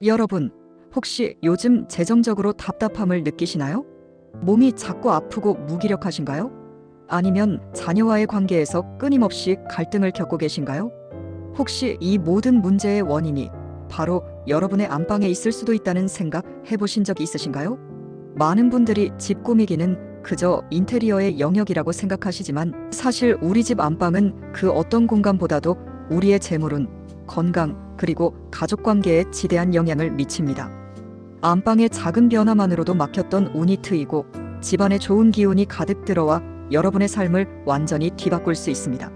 여러분, 혹시 요즘 재정적으로 답답함을 느끼시나요? 몸이 자꾸 아프고 무기력하신가요? 아니면 자녀와의 관계에서 끊임없이 갈등을 겪고 계신가요? 혹시 이 모든 문제의 원인이 바로 여러분의 안방에 있을 수도 있다는 생각 해보신 적 있으신가요? 많은 분들이 집 꾸미기는 그저 인테리어의 영역이라고 생각하시지만 사실 우리 집 안방은 그 어떤 공간보다도 우리의 재물운, 건강, 그리고 가족관계에 지대한 영향을 미칩니다. 안방의 작은 변화만으로도 막혔던 운이 트이고 집안에 좋은 기운이 가득 들어와 여러분의 삶을 완전히 뒤바꿀 수 있습니다.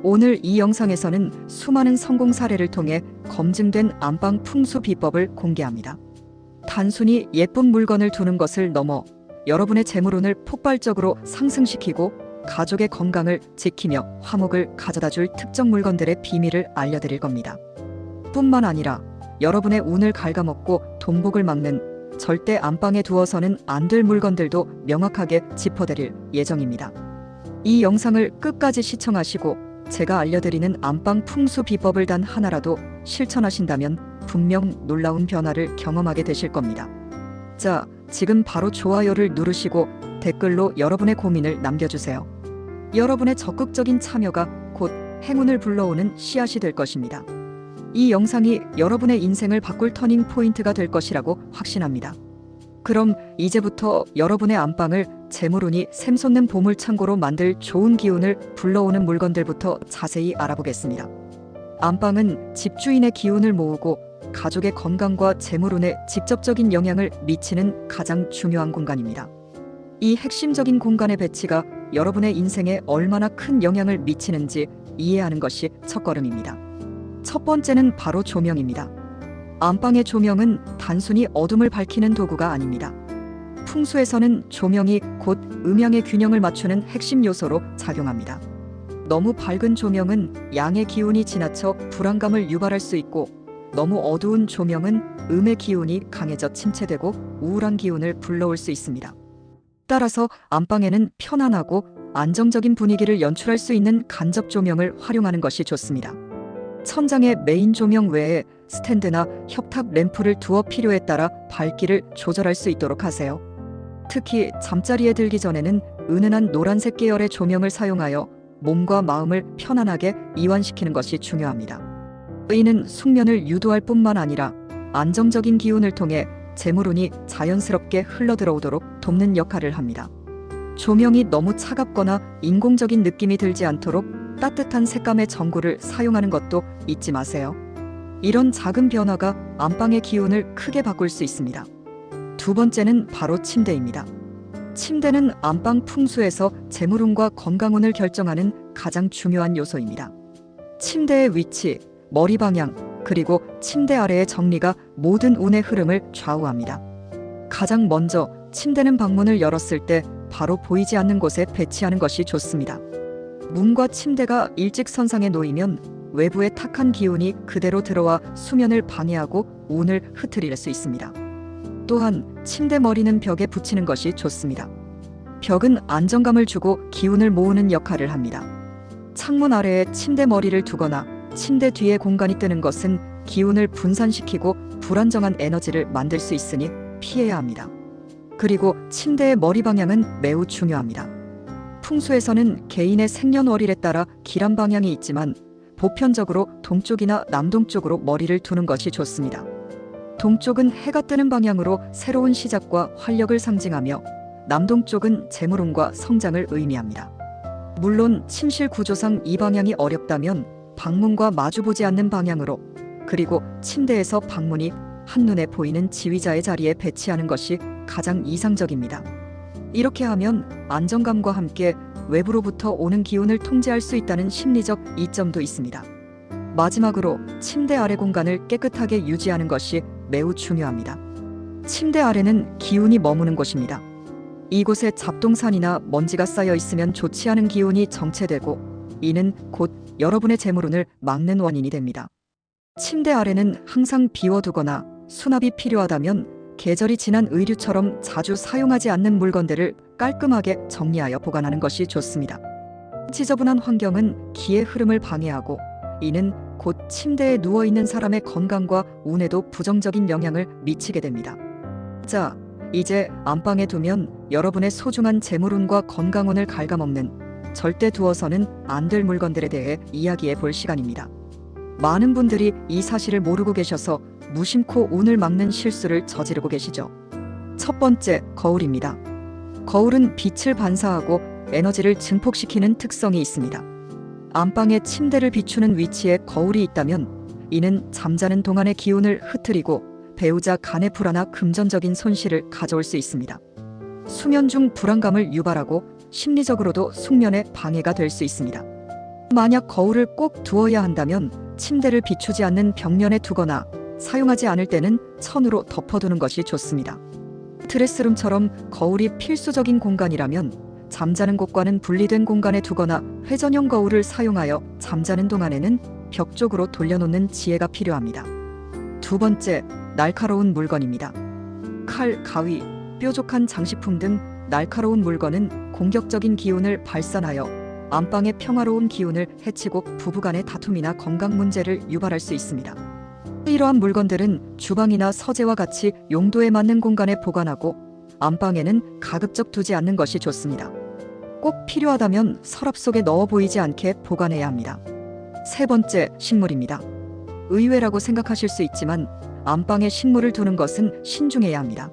오늘 이 영상에서는 수많은 성공 사례를 통해 검증된 안방 풍수 비법을 공개합니다. 단순히 예쁜 물건을 두는 것을 넘어 여러분의 재물운을 폭발적으로 상승시키고 가족의 건강을 지키며 화목을 가져다줄 특정 물건들의 비밀을 알려드릴 겁니다. 뿐만 아니라 여러분의 운을 갉아먹고 돈복을 막는 절대 안방에 두어서는 안 될 물건들도 명확하게 짚어드릴 예정입니다. 이 영상을 끝까지 시청하시고 제가 알려드리는 안방 풍수 비법을 단 하나라도 실천하신다면 분명 놀라운 변화를 경험하게 되실 겁니다. 자, 지금 바로 좋아요를 누르시고 댓글로 여러분의 고민을 남겨주세요. 여러분의 적극적인 참여가 곧 행운을 불러오는 씨앗이 될 것입니다. 이 영상이 여러분의 인생을 바꿀 터닝 포인트가 될 것이라고 확신합니다. 그럼 이제부터 여러분의 안방을 재물운이 샘솟는 보물창고로 만들 좋은 기운을 불러오는 물건들부터 자세히 알아보겠습니다. 안방은 집주인의 기운을 모으고 가족의 건강과 재물운에 직접적인 영향을 미치는 가장 중요한 공간입니다. 이 핵심적인 공간의 배치가 여러분의 인생에 얼마나 큰 영향을 미치는지 이해하는 것이 첫걸음입니다. 첫 번째는 바로 조명입니다. 안방의 조명은 단순히 어둠을 밝히는 도구가 아닙니다. 풍수에서는 조명이 곧 음양의 균형을 맞추는 핵심 요소로 작용합니다. 너무 밝은 조명은 양의 기운이 지나쳐 불안감을 유발할 수 있고 너무 어두운 조명은 음의 기운이 강해져 침체되고 우울한 기운을 불러올 수 있습니다. 따라서 안방에는 편안하고 안정적인 분위기를 연출할 수 있는 간접 조명을 활용하는 것이 좋습니다. 천장에 메인 조명 외에 스탠드나 협탁 램프를 두어 필요에 따라 밝기를 조절할 수 있도록 하세요. 특히 잠자리에 들기 전에는 은은한 노란색 계열의 조명을 사용하여 몸과 마음을 편안하게 이완시키는 것이 중요합니다. 이는 숙면을 유도할 뿐만 아니라 안정적인 기운을 통해 재물운이 자연스럽게 흘러들어오도록 돕는 역할을 합니다. 조명이 너무 차갑거나 인공적인 느낌이 들지 않도록 따뜻한 색감의 전구를 사용하는 것도 잊지 마세요. 이런 작은 변화가 안방의 기운을 크게 바꿀 수 있습니다. 두 번째는 바로 침대입니다. 침대는 안방 풍수에서 재물운과 건강운을 결정하는 가장 중요한 요소입니다. 침대의 위치, 머리 방향, 그리고 침대 아래의 정리가 모든 운의 흐름을 좌우합니다. 가장 먼저 침대는 방문을 열었을 때 바로 보이지 않는 곳에 배치하는 것이 좋습니다. 문과 침대가 일직선상에 놓이면 외부의 탁한 기운이 그대로 들어와 수면을 방해하고 운을 흐트릴 수 있습니다. 또한 침대 머리는 벽에 붙이는 것이 좋습니다. 벽은 안정감을 주고 기운을 모으는 역할을 합니다. 창문 아래에 침대 머리를 두거나 침대 뒤에 공간이 뜨는 것은 기운을 분산시키고 불안정한 에너지를 만들 수 있으니 피해야 합니다. 그리고 침대의 머리 방향은 매우 중요합니다. 풍수에서는 개인의 생년월일에 따라 길한 방향이 있지만 보편적으로 동쪽이나 남동쪽으로 머리를 두는 것이 좋습니다. 동쪽은 해가 뜨는 방향으로 새로운 시작과 활력을 상징하며 남동쪽은 재물운과 성장을 의미합니다. 물론 침실 구조상 이 방향이 어렵다면 방문과 마주보지 않는 방향으로, 그리고 침대에서 방문이 한눈에 보이는 지휘자의 자리에 배치하는 것이 가장 이상적입니다. 이렇게 하면 안정감과 함께 외부로부터 오는 기운을 통제할 수 있다는 심리적 이점도 있습니다. 마지막으로 침대 아래 공간을 깨끗하게 유지하는 것이 매우 중요합니다. 침대 아래는 기운이 머무는 곳입니다. 이곳에 잡동산이나 먼지가 쌓여 있으면 좋지 않은 기운이 정체되고 이는 곧 여러분의 재물운을 막는 원인이 됩니다. 침대 아래는 항상 비워두거나 수납이 필요하다면 계절이 지난 의류처럼 자주 사용하지 않는 물건들을 깔끔하게 정리하여 보관하는 것이 좋습니다. 지저분한 환경은 기의 흐름을 방해하고 이는 곧 침대에 누워있는 사람의 건강과 운에도 부정적인 영향을 미치게 됩니다. 자, 이제 안방에 두면 여러분의 소중한 재물운과 건강운을 갉아먹는 절대 두어서는 안 될 물건들에 대해 이야기해 볼 시간입니다. 많은 분들이 이 사실을 모르고 계셔서 무심코 운을 막는 실수를 저지르고 계시죠. 첫 번째, 거울입니다. 거울은 빛을 반사하고 에너지를 증폭시키는 특성이 있습니다. 안방에 침대를 비추는 위치에 거울이 있다면 이는 잠자는 동안의 기운을 흐트리고 배우자 간의 불안나 금전적인 손실을 가져올 수 있습니다. 수면 중 불안감을 유발하고 심리적으로도 숙면에 방해가 될 수 있습니다. 만약 거울을 꼭 두어야 한다면 침대를 비추지 않는 벽면에 두거나 사용하지 않을 때는 천으로 덮어두는 것이 좋습니다. 드레스룸처럼 거울이 필수적인 공간이라면 잠자는 곳과는 분리된 공간에 두거나 회전형 거울을 사용하여 잠자는 동안에는 벽 쪽으로 돌려놓는 지혜가 필요합니다. 두 번째, 날카로운 물건입니다. 칼, 가위, 뾰족한 장식품 등 날카로운 물건은 공격적인 기운을 발산하여 안방의 평화로운 기운을 해치고 부부간의 다툼이나 건강 문제를 유발할 수 있습니다. 이러한 물건들은 주방이나 서재와 같이 용도에 맞는 공간에 보관하고 안방에는 가급적 두지 않는 것이 좋습니다. 꼭 필요하다면 서랍 속에 넣어 보이지 않게 보관해야 합니다. 세 번째, 식물입니다. 의외라고 생각하실 수 있지만 안방에 식물을 두는 것은 신중해야 합니다.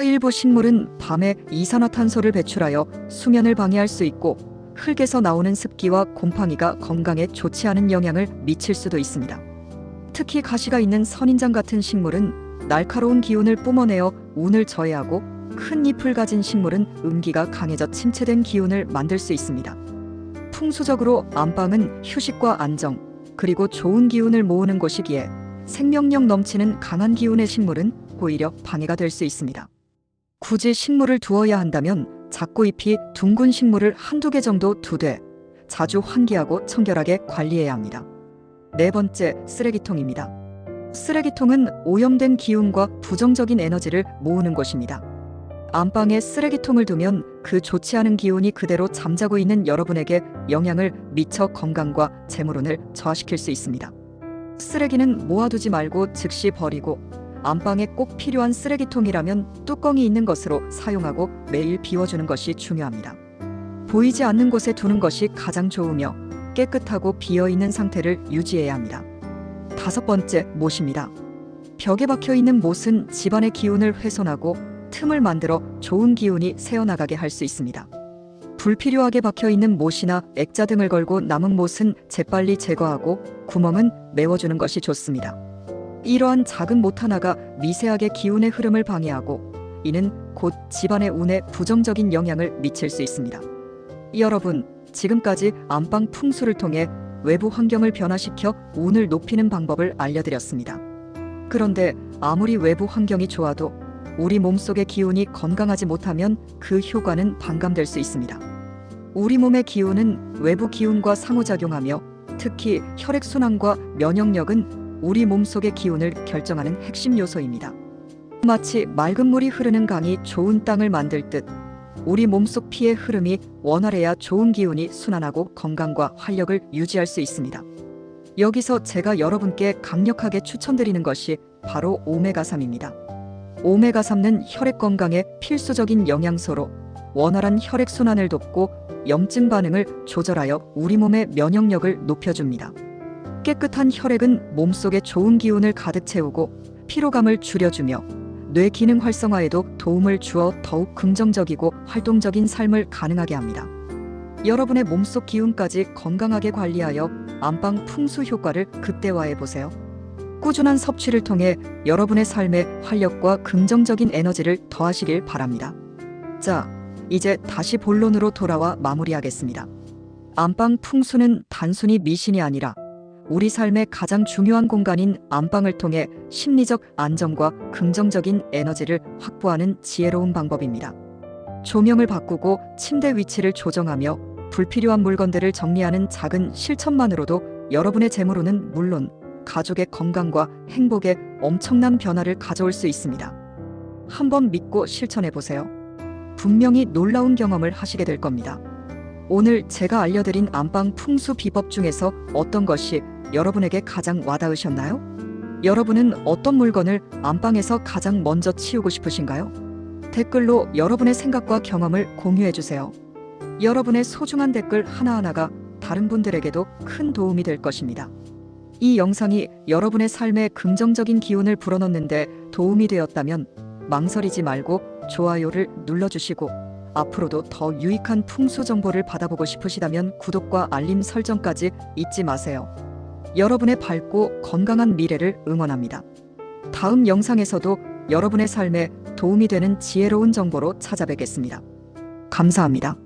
일부 식물은 밤에 이산화탄소를 배출하여 수면을 방해할 수 있고 흙에서 나오는 습기와 곰팡이가 건강에 좋지 않은 영향을 미칠 수도 있습니다. 특히 가시가 있는 선인장 같은 식물은 날카로운 기운을 뿜어내어 운을 저해하고 큰 잎을 가진 식물은 음기가 강해져 침체된 기운을 만들 수 있습니다. 풍수적으로 안방은 휴식과 안정, 그리고 좋은 기운을 모으는 곳이기에 생명력 넘치는 강한 기운의 식물은 오히려 방해가 될 수 있습니다. 굳이 식물을 두어야 한다면 작고 잎이 둥근 식물을 한두 개 정도 두되 자주 환기하고 청결하게 관리해야 합니다. 네 번째, 쓰레기통입니다. 쓰레기통은 오염된 기운과 부정적인 에너지를 모으는 곳입니다. 안방에 쓰레기통을 두면 그 좋지 않은 기운이 그대로 잠자고 있는 여러분에게 영향을 미쳐 건강과 재물운을 저하시킬 수 있습니다. 쓰레기는 모아두지 말고 즉시 버리고 안방에 꼭 필요한 쓰레기통이라면 뚜껑이 있는 것으로 사용하고 매일 비워주는 것이 중요합니다. 보이지 않는 곳에 두는 것이 가장 좋으며 깨끗하고 비어있는 상태를 유지해야 합니다. 다섯 번째, 못입니다. 벽에 박혀있는 못은 집안의 기운을 훼손하고 틈을 만들어 좋은 기운이 새어나가게 할 수 있습니다. 불필요하게 박혀있는 못이나 액자 등을 걸고 남은 못은 재빨리 제거하고 구멍은 메워주는 것이 좋습니다. 이러한 작은 못 하나가 미세하게 기운의 흐름을 방해하고 이는 곧 집안의 운에 부정적인 영향을 미칠 수 있습니다. 여러분, 지금까지 안방 풍수를 통해 외부 환경을 변화시켜 운을 높이는 방법을 알려드렸습니다. 그런데 아무리 외부 환경이 좋아도 우리 몸속의 기운이 건강하지 못하면 그 효과는 반감될 수 있습니다. 우리 몸의 기운은 외부 기운과 상호작용하며 특히 혈액순환과 면역력은 우리 몸속의 기운을 결정하는 핵심 요소입니다. 마치 맑은 물이 흐르는 강이 좋은 땅을 만들 듯 우리 몸속 피의 흐름이 원활해야 좋은 기운이 순환하고 건강과 활력을 유지할 수 있습니다. 여기서 제가 여러분께 강력하게 추천드리는 것이 바로 오메가3입니다. 오메가3는 혈액 건강에 필수적인 영양소로 원활한 혈액순환을 돕고 염증 반응을 조절하여 우리 몸의 면역력을 높여줍니다. 깨끗한 혈액은 몸속에 좋은 기운을 가득 채우고 피로감을 줄여주며 뇌 기능 활성화에도 도움을 주어 더욱 긍정적이고 활동적인 삶을 가능하게 합니다. 여러분의 몸속 기운까지 건강하게 관리하여 안방 풍수 효과를 극대화해 보세요. 꾸준한 섭취를 통해 여러분의 삶에 활력과 긍정적인 에너지를 더하시길 바랍니다. 자, 이제 다시 본론으로 돌아와 마무리하겠습니다. 안방 풍수는 단순히 미신이 아니라 우리 삶의 가장 중요한 공간인 안방을 통해 심리적 안정과 긍정적인 에너지를 확보하는 지혜로운 방법입니다. 조명을 바꾸고 침대 위치를 조정하며 불필요한 물건들을 정리하는 작은 실천만으로도 여러분의 재물운은 물론 가족의 건강과 행복에 엄청난 변화를 가져올 수 있습니다. 한번 믿고 실천해보세요. 분명히 놀라운 경험을 하시게 될 겁니다. 오늘 제가 알려드린 안방 풍수 비법 중에서 어떤 것이 여러분에게 가장 와닿으셨나요? 여러분은 어떤 물건을 안방에서 가장 먼저 치우고 싶으신가요? 댓글로 여러분의 생각과 경험을 공유해 주세요. 여러분의 소중한 댓글 하나하나가 다른 분들에게도 큰 도움이 될 것입니다. 이 영상이 여러분의 삶에 긍정적인 기운을 불어넣는데 도움이 되었다면 망설이지 말고 좋아요를 눌러주시고, 앞으로도 더 유익한 풍수 정보를 받아보고 싶으시다면 구독과 알림 설정까지 잊지 마세요. 여러분의 밝고 건강한 미래를 응원합니다. 다음 영상에서도 여러분의 삶에 도움이 되는 지혜로운 정보로 찾아뵙겠습니다. 감사합니다.